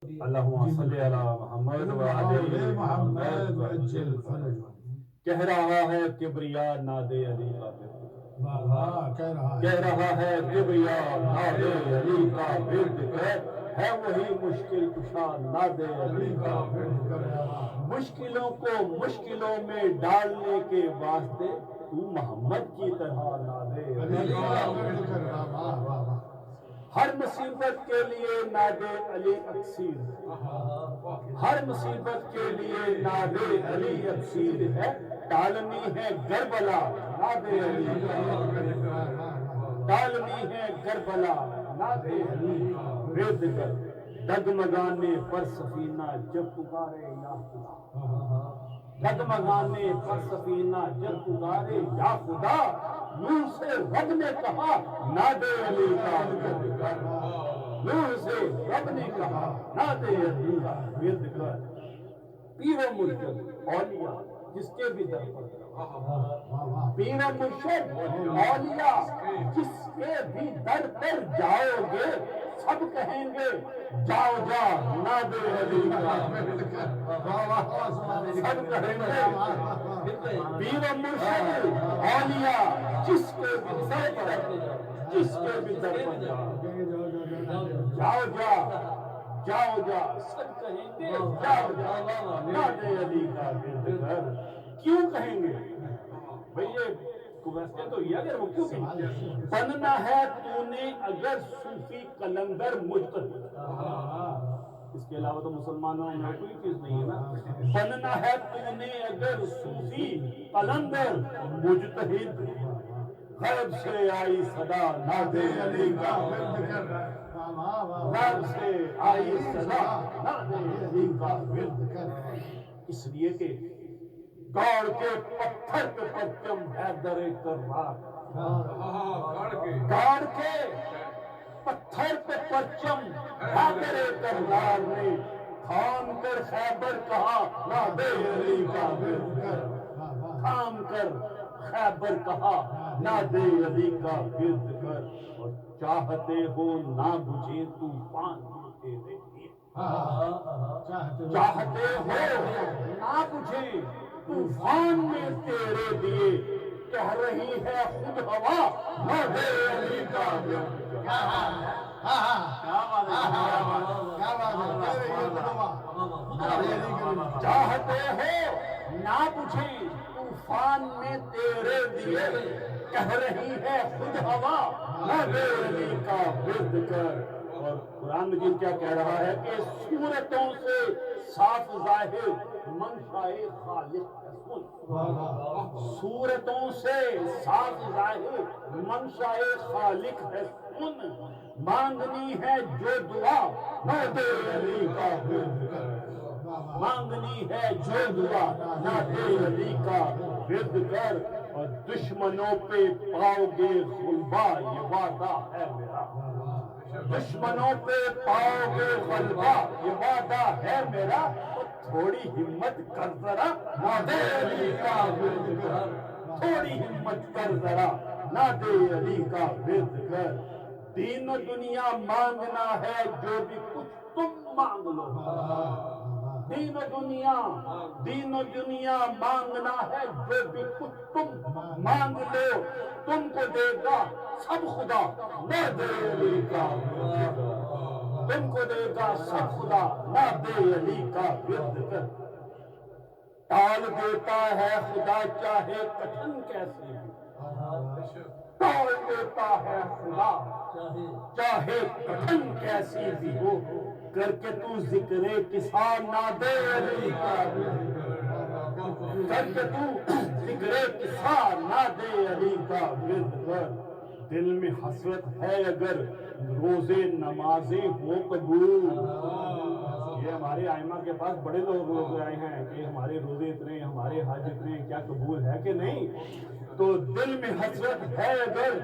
اللہم صلی علی محمد وعلی محمد وعجل فرج۔ کہہ رہا ہے کبریا ناد علی کا کہہ رہا ہے کبریا ناد علی کا ورد ہے وہی مشکل کشا ناد علی کا ورد۔ مشکلوں کو مشکلوں میں ڈالنے کے واسطے تو محمد کی طرح ناد علی کا ورد۔ ہر مصیبت کے لیے ناد علی اکسیر، ہر مصیبت کے لیے ناد علی اکسیر ہے، ٹالنی ہے کربلا ناد علی کا، ٹالنی ہے کربلا ناد علی کا ورد کر۔ ڈگمگانے پر سفینہ جب پکارے یا خدا، ڈگمگانے پر سفینہ جب پکارے یا خدا، نور سے رب نے کہا ناد علی کا ورد کر، نور سے رب نے کہا ناد علی کا ورد کر۔ پیر و مرشد اولیاء جس کے بھی در پر، پیر و مرشد اولیاء جس کے بھی در پر جاؤ گے سب کہیں گے جاؤ جا ناد علی کا ورد کر، سب کہیں گے پیر و مرشد اولیاء جس کے بھی در پر، جس کے بھی در پر جاؤ جا جاؤ جا سب کہیں گے جاؤ جا ناد علی کا ورد کر۔ کیوں کہیں گے بھئی یہ ویسے تو یہ اگر وہ کیوں کہیں گے؟ بننا ہے تو نے اگر صوفی قلندر مجتہد، اس کے علاوہ تو مسلمانوں میں کوئی چیز نہیں ہے نا۔ بننا ہے تو نے اگر صوفی قلندر مجتہد، غیب سے آئی صدا ناد علی کا ورد کر، غیب سے آئی صدا ناد علی کا ورد کر۔ اس لیے کہ گاڑ کے پتھر پہ پرچم حیدر کرار، گاڑ کے پتھر پہ پرچم حیدر کرار نے تھام کر خیبر کہا ناد علی کا ورد کر، تھام کر خیبر کہا ناد علی کا ورد کر۔ اور چاہتے ہو نہ بجھے طوفان تیرے لیے، چاہتے ہو نہ بجھے طوفان میں تیرے لیے، کہہ رہی ہے خود ہوا ناد علی کا ورد کر۔ چاہتے ہو نہ بجھے طوفان میں تیرے لیے، کہہ رہی ہے خود ہوا ناد علی کا ورد کر۔ اور قرآن مجید کیا کہہ رہا ہے کہ صورتوں سے صاف ظاہر منشائے خالق ہے سن، صورتوں سے صاف ظاہر منشائے خالق ہے سن، مانگنی ہے جو دعا ناد علی کا ورد کر، مانگنی ہے جو دعا ناد علی کا ورد کر۔ اور دشمنوں پہ پاؤ گے غلبہ یہ وعدہ ہے میرا، دشمنوں پہ پاؤ گے غلبہ یہ وعدہ ہے میرا، تھوڑی ہمت کر ذرا ناد علی کا ورد کر، تھوڑی ہمت کر ذرا ناد علی کا ورد کر۔ دین و دنیا مانگنا ہے جو بھی کچھ تم مانگ لو، دین و دنیا مانگنا ہے جو بھی کچھ تم مانگ لو، تم کو دے گا سب خدا ناد علی کا ورد کر، تم کو دے گا سب خدا ناد علی کا ورد کر۔ ٹال دیتا ہے خدا چاہے کٹھن کیسی بھی، ٹال دیتا ہے خدا چاہے کٹھن کیسی بھی ہو، کر کے تو ذکر کسان ناد علی کا ورد کر، کر کے تو ذکر کسان ناد علی کا ورد کر۔ دل میں حسرت ہے اگر روزے نمازیں ہو قبول، یہ ہمارے ائمہ کے پاس بڑے لوگ آئے ہیں کہ ہمارے روزے اتنے، ہمارے حج اتنے، کیا قبول ہے کہ نہیں؟ تو دل میں حسرت ہے اگر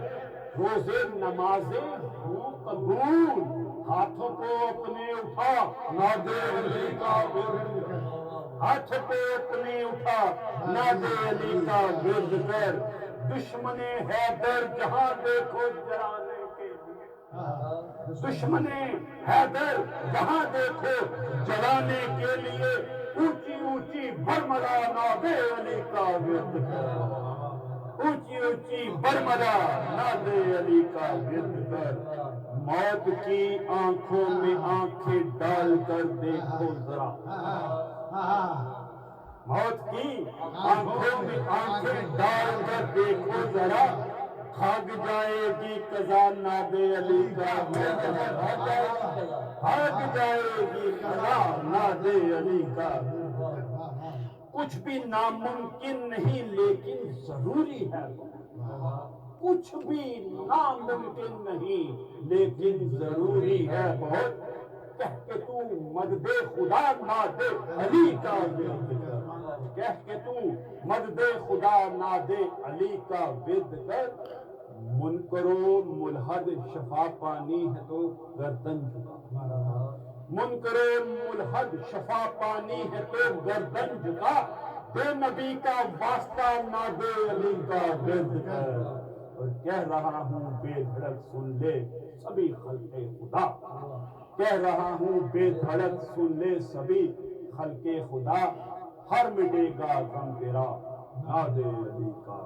روزے نمازیں ہوں قبول، ہاتھوں کو اپنے اٹھا ناد علی کا ورد کر، ہاتھ پہ اپنے اٹھا ناد علی کا ورد کر۔ دشمن حیدر جہاں دیکھو جلانے کے لیے، دشمن حیدر جہاں دیکھو جلانے کے لیے اونچی اونچی برملا ناد علی کا ورد کر، اونچی اونچی برملا ناد علی کا ورد کر، موت کی آنکھوں میں آنکھیں ڈال کر دیکھو ذرا، موت کی آنکھوں میں آنکھیں ڈال کر دیکھو ذرا، بھاگ جائے گی قضا ناد علی کا ورد کر، بھاگ جائے گی قضا ناد علی کا ورد کر۔ کچھ بھی ناممکن نہیں لیکن ضروری ہے، کچھ بھی ناممکن نہیں لیکن ضروری ہے بہت، کہہ کے تو مدد خدا ناد علی کا ورد کر، کہہ کے تو مدد خدا ناد علی کا ورد کر، منکر و ملحد شفا پانی ہے تو گردن جھکا، منکر و ملحد شفا پانی ہے تو گردن جھکا، بے نبی کا واسطہ ناد علی کا ورد کر، اور کہہ رہا ہوں بے دھڑک سن لے سبھی خلق خدا، کہہ رہا ہوں بے دھڑک سن لے سبھی خلق خدا، ہر مٹے گا غم تیرا ناد علی کا۔